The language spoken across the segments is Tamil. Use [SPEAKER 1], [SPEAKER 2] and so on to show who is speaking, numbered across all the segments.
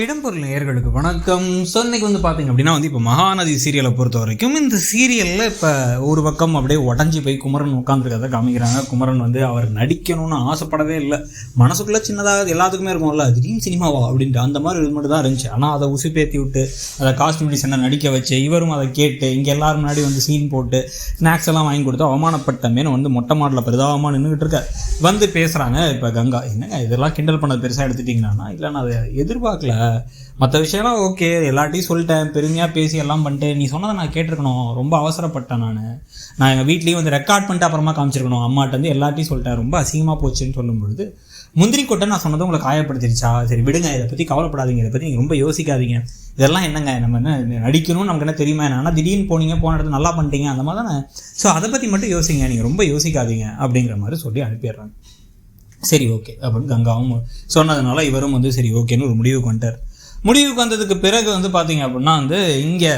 [SPEAKER 1] இடம்பொருள் நேயர்களுக்கு வணக்கம். ஸோ இன்னைக்கு பார்த்தீங்க அப்படின்னா இப்போ மகாநதி சீரியலை பொறுத்த வரைக்கும் இந்த சீரியலில் இப்போ ஒரு பக்கம் அப்படியே உடஞ்சி போய் குமரன் உட்காந்துருக்கதை காமிக்கிறாங்க. குமரன் அவர் நடிக்கணும்னு ஆசைப்படவே இல்லை. மனசுக்குள்ளே சின்னதாக எல்லாத்துக்குமே இருக்கும்ல, திடீர்னு சினிமாவா அப்படின்ட்டு அந்த மாதிரி இது மட்டும் தான் இருந்துச்சு. ஆனால் அதை உசுப்பேற்றி விட்டு அதை காஸ்டியூம் டிசைனை நடிக்க வச்சு இவரும் அதை கேட்டு இங்கே எல்லாரும் முன்னாடி சீன் போட்டு ஸ்நாக்ஸ் எல்லாம் வாங்கி கொடுத்து அவமானப்பட்ட மேலும் மொட்டை மாடலில் பெரிதாகமாக நின்றுக்கிட்டு இருக்க பேசுகிறாங்க. இப்போ கங்கா என்னங்க இதெல்லாம் கிண்டல் பண்ணது பெருசாக எடுத்துட்டிங்கன்னா இல்லை, நான் அதை எதிர்பார்க்கல, மற்ற விஷயம்லாம் ஓகே, எல்லாட்டையும் சொல்லிட்டேன், பெருமையாக பேசி எல்லாம் பண்ணிட்டு நீ சொன்னதை நான் கேட்டிருக்கணும், ரொம்ப அவசரப்பட்டேன், நான் எங்கள் வீட்லேயும் ரெக்கார்ட் பண்ணிட்டு அப்புறமா காமிச்சிருக்கணும், அம்மாட்டேருந்து எல்லாட்டையும் சொல்லிட்டேன், ரொம்ப அசிங்கமாக போச்சுன்னு சொல்லும் பொழுது முந்திரி கொட்டை நான் சொன்னது உங்களை காயப்படுத்திருச்சா, சரி விடுங்க, இதை பற்றி கவலைப்படாதீங்க, இதை பற்றி நீங்கள் ரொம்ப யோசிக்காதீங்க, இதெல்லாம் என்னங்க நம்ம என்ன நடிக்கணும்னு நமக்கு என்ன தெரியுமா, ஆனால் திடீர்னு போன இடத்துல நல்லா பண்ணிட்டீங்க அந்த மாதிரி தானே, ஸோ அதை பற்றி மட்டும் யோசிங்க, நீங்கள் ரொம்ப யோசிக்காதீங்க அப்படிங்கிற மாதிரி சொல்லி அனுப்பிடுறாங்க. சரி ஓகே அப்படின்னு கங்காவும் சொன்னதுனால இவரும் சரி ஓகேன்னு ஒரு முடிவுக்கு வந்துட்டார். முடிவுக்கு வந்ததுக்கு பிறகு பார்த்தீங்க அப்படின்னா இங்கே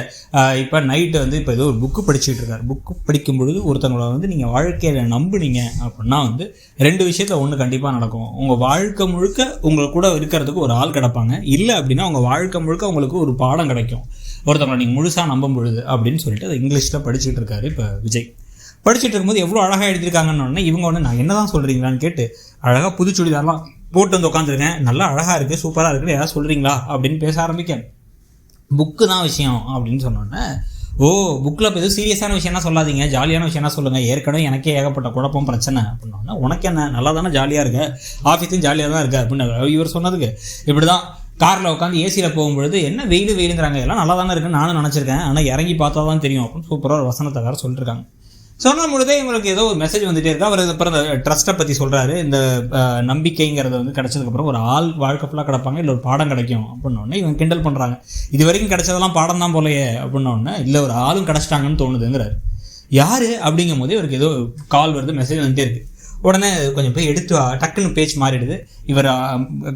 [SPEAKER 1] இப்போ நைட்டு இப்போ ஏதோ ஒரு புக்கு படிச்சுட்டு இருக்காரு. புக்கு படிக்கும் பொழுது ஒருத்தவங்களை நீங்கள் வாழ்க்கையில் நம்புனீங்க அப்படின்னா ரெண்டு விஷயத்தில் ஒன்று கண்டிப்பாக நடக்கும். உங்கள் வாழ்க்கை முழுக்க உங்களை கூட இருக்கிறதுக்கு ஒரு ஆள் கிடப்பாங்க, இல்லை அப்படின்னா உங்கள் வாழ்க்கை முழுக்க உங்களுக்கு ஒரு பாடம் கிடைக்கும் ஒருத்தவங்களை நீங்கள் முழுசாக நம்பும் பொழுது அப்படின்னு சொல்லிட்டு அதை இங்கிலீஷில் படிச்சுட்டு இருக்காரு. இப்போ விஜய் படிச்சுட்டு இருக்கும்போது எவ்வளோ அழகாக எழுதியிருக்காங்கன்னு இவங்க நான் என்ன தான் சொல்கிறீங்களான்னு கேட்டு அழகாக புது சுடிதாரெலாம் போட்டு உட்காந்துருக்கேன், நல்லா அழகாக இருக்குது, சூப்பராக இருக்குது, யாராவது சொல்கிறீங்களா அப்படின்னு பேச ஆரம்பிக்க, புக்கு தான் விஷயம் அப்படின்னு சொன்னோன்னே, ஓ புக்கில் இப்போ எதுவும் சீரியஸான விஷயம்னா சொல்லாதீங்க, ஜாலியான விஷயம்னா சொல்லுங்கள், ஏற்கனவே எனக்கே ஏகப்பட்ட குழப்பம் பிரச்சனை அப்படின்னா, உனக்கு என்ன நல்லா தானே ஜாலியாக இருக்க, ஆஃபீஸும் ஜாலியாக தான் இருக்குது அப்படின்னு இவர் சொன்னதுக்கு இப்படி தான் காரில் உட்காந்து ஏசியில் போகும்பொழுது என்ன வெயிலுங்கிறாங்க, எல்லாம் நல்லா தானே இருக்குன்னு நானும் நினச்சிருக்கேன், ஆனால் இறங்கி பார்த்தா தான் தெரியும் அப்படின்னு சூப்பராக ஒரு வசனத்தை வேறு சொல்லியிருக்காங்க. சொன்ன பொழுதே இவங்களுக்கு ஏதோ ஒரு மெசேஜ் வந்துட்டே இருக்கா. அவர் அப்புறம் இந்த ட்ரஸ்ட்டை பற்றி சொல்கிறாரு. இந்த நம்பிக்கைங்கிறது கிடச்சதுக்கப்புறம் ஒரு ஆள் வாழ்க்கை ஃபுல்லாக கிடப்பாங்க, இல்லை ஒரு பாடம் கிடைக்கும் அப்படின்னோடனே இவங்க கிண்டல் பண்ணுறாங்க. இது வரைக்கும் கிடைச்சதெல்லாம் பாடம் தான் போலையே அப்படின்னோடனே, இல்லை ஒரு ஆளும் கிடச்சிட்டாங்கன்னு தோணுதுங்கிறாரு. யார் அப்படிங்கும் போது இவருக்கு ஏதோ கால் வருது, மெசேஜ் வந்துட்டே இருக்குது. உடனே கொஞ்சம் போய் எடுத்து டக்குன்னு பேச்சு மாறிடுது. இவர்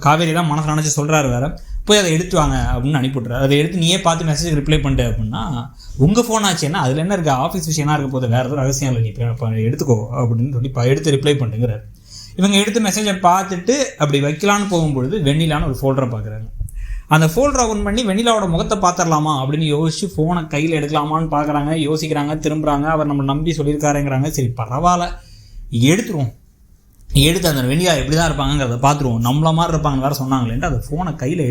[SPEAKER 1] காவேரி தான் மனசில் நினச்சி சொல்கிறாரு வேறு, போய் அதை எடுத்து வாங்க அப்படின்னு அனுப்பிவிட்றாரு. அதை எடுத்து நீயே பார்த்து மெசேஜ் ரிப்ளை பண்ணிட்டு அப்படின்னா, உங்கள் ஃபோன் ஆச்சுன்னா அதில் என்ன இருக்குது, ஆஃபீஸ் விஷயம்னா இருக்க போது, வேறு எதுவும் ரகசியம் இல்லை, நீ இப்போ எடுத்துக்கோ அப்படின்னு சொல்லி எடுத்து ரிப்ளை பண்ணுங்கிறாரு. இவங்க எடுத்து மெசேஜை பார்த்துட்டு அப்படி வைக்கலான்னு போகும்பொழுது வெண்ணிலான்னு ஒரு ஃபோல்டரை பார்க்குறாங்க. அந்த ஃபோல்டரை ஓப்பன் பண்ணி வெண்ணிலாவோட முகத்தை பார்த்துடலாமா அப்படின்னு யோசிச்சு ஃபோனை கையில் எடுக்கலாமான்னு பார்க்குறாங்க, யோசிக்கிறாங்க, திரும்புகிறாங்க. அவர் நம்ம நம்பி சொல்லியிருக்காருங்கிறாங்க. சரி பரவாயில்ல எடுத்துருவோம், எடுத்து அந்த வெண்ணிலா எப்படி தான் இருப்பாங்கிறத பார்த்துருவோம், நம்மள மாதிரி இருப்பாங்கன்னு வேறு சொன்னாங்களேன்ட்டு அந்த ஃபோனை கையில்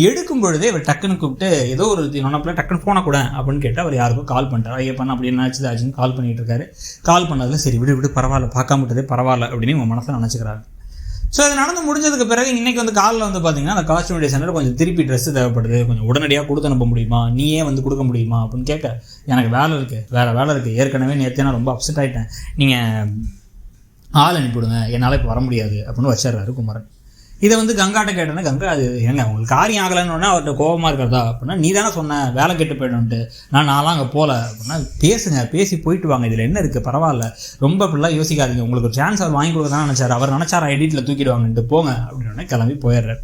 [SPEAKER 1] எடுக்கும் பொழுதே அவர் டக்குன்னு கூப்பிட்டு ஏதோ ஒரு நொனப்பில் டக்குன்னு ஃபோனை கூட அப்படின்னு கேட்டு அவர் யாருக்கும் கால் பண்ணிட்டார். ஐயப்பண்ணா அப்படி என்னாச்சு ஆச்சுன்னு கால் பண்ணிகிட்டு இருக்காரு. கால் பண்ணதில் சரி விடு பரவாயில்ல, பார்க்காம விட்டதே பரவாயில்ல அப்படின்னு உங்கள் மனசில் நினச்சிக்கிறாங்க. ஸோ அது நடந்து முடிஞ்சதுக்கு பிறகு இன்றைக்கி காலில் பார்த்தீங்கன்னா அந்த காஸ்டியூம் டிசைனர் கொஞ்சம் திருப்பி ட்ரெஸ்ஸு தேவைப்படுது, கொஞ்சம் உடனடியாக கொடுத்து அனுப்ப முடியுமா, நீயே கொடுக்க முடியுமா அப்படின்னு கேட்க, எனக்கு வேலை இருக்குது, வேறு வேலை இருக்குது, ஏற்கனவே நேற்று நான் ரொம்ப அப்செட் ஆகிட்டேன், நீங்கள் ஆள் அனுப்பிவிடுங்க, என்னால் இப்போ வர முடியாது அப்படின்னு வச்சிடுறாரு குமரன். இதை கங்காட்ட கேட்டேன்னா, கங்கா அது ஏங்க உங்களுக்கு காரியம் ஆகலைன்னு அவர்கிட்ட கோபமாக இருக்கிறதா அப்படின்னா, நீ தானே சொன்ன வேலை கெட்டு போயிடும்ட்டு, நான்லாம் அங்கே போகல அப்படின்னா, பேசுங்க, பேசி போயிட்டு வாங்க, இதில் என்ன இருக்குது, பரவாயில்ல, ரொம்ப இப்படிலாம் யோசிக்காதீங்க, உங்களுக்கு ஒரு சான்ஸ் அவர் வாங்கி கொடுக்க தான் நினச்சார், அவர் நினச்சார் எடிட்டில் தூக்கிடுவாங்கன்ட்டு போங்க அப்படின்னு கிளம்பி போயிடுறாரு.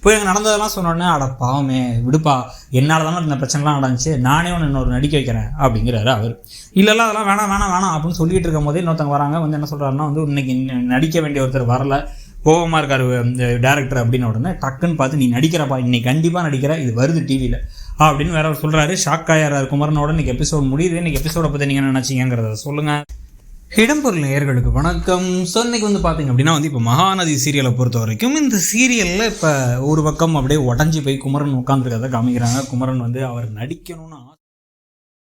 [SPEAKER 1] போய் அங்கே நடந்ததெல்லாம் சொன்னோடனே, அட பாவமே விடுப்பா, என்னால் தானே இந்த பிரச்சனைலாம் நடந்துச்சு, நானே இன்னொரு நடிக்க வைக்கிறேன் அப்படிங்கிறாரு அவர். இல்லைல்ல அதெல்லாம் வேணாம் அப்படின்னு சொல்லிட்டு இருக்கும் போதே இன்னொருத்தவங்க வராங்க. என்ன சொல்கிறாருன்னா, இன்னைக்கு நடிக்க வேண்டிய ஒருத்தர் வரல, கோபமாக இருக்கார் இந்த டேரக்டர் அப்படின்னு உடனே டக்குன்னு பார்த்து, நீ நடிக்கிறப்பா, இன்னைக்கு கண்டிப்பாக நடிக்கிற, இது வருது டிவியில் அப்படின்னு வேற அவர் சொல்கிறாரு. ஷாக் ஆகிறார் குமரனோட. இன்றைக்கி எபிசோட் முடியுது. இன்றைக்கி எபிசோடை பற்றி நீங்கள் நினச்சிங்கிறத சொல்லுங்கள். இடம்பொருள் நேயர்களுக்கு வணக்கம். ஸோ இன்னைக்கு பார்த்தீங்க அப்படின்னா இப்போ மகாநதி சீரியலை பொறுத்த வரைக்கும் இந்த சீரியலில் இப்போ ஒரு பக்கம் அப்படியே உடஞ்சி போய் குமரன் உட்காந்துருக்கதை காமிக்கிறாங்க. குமரன் அவர் நடிக்கணும்னு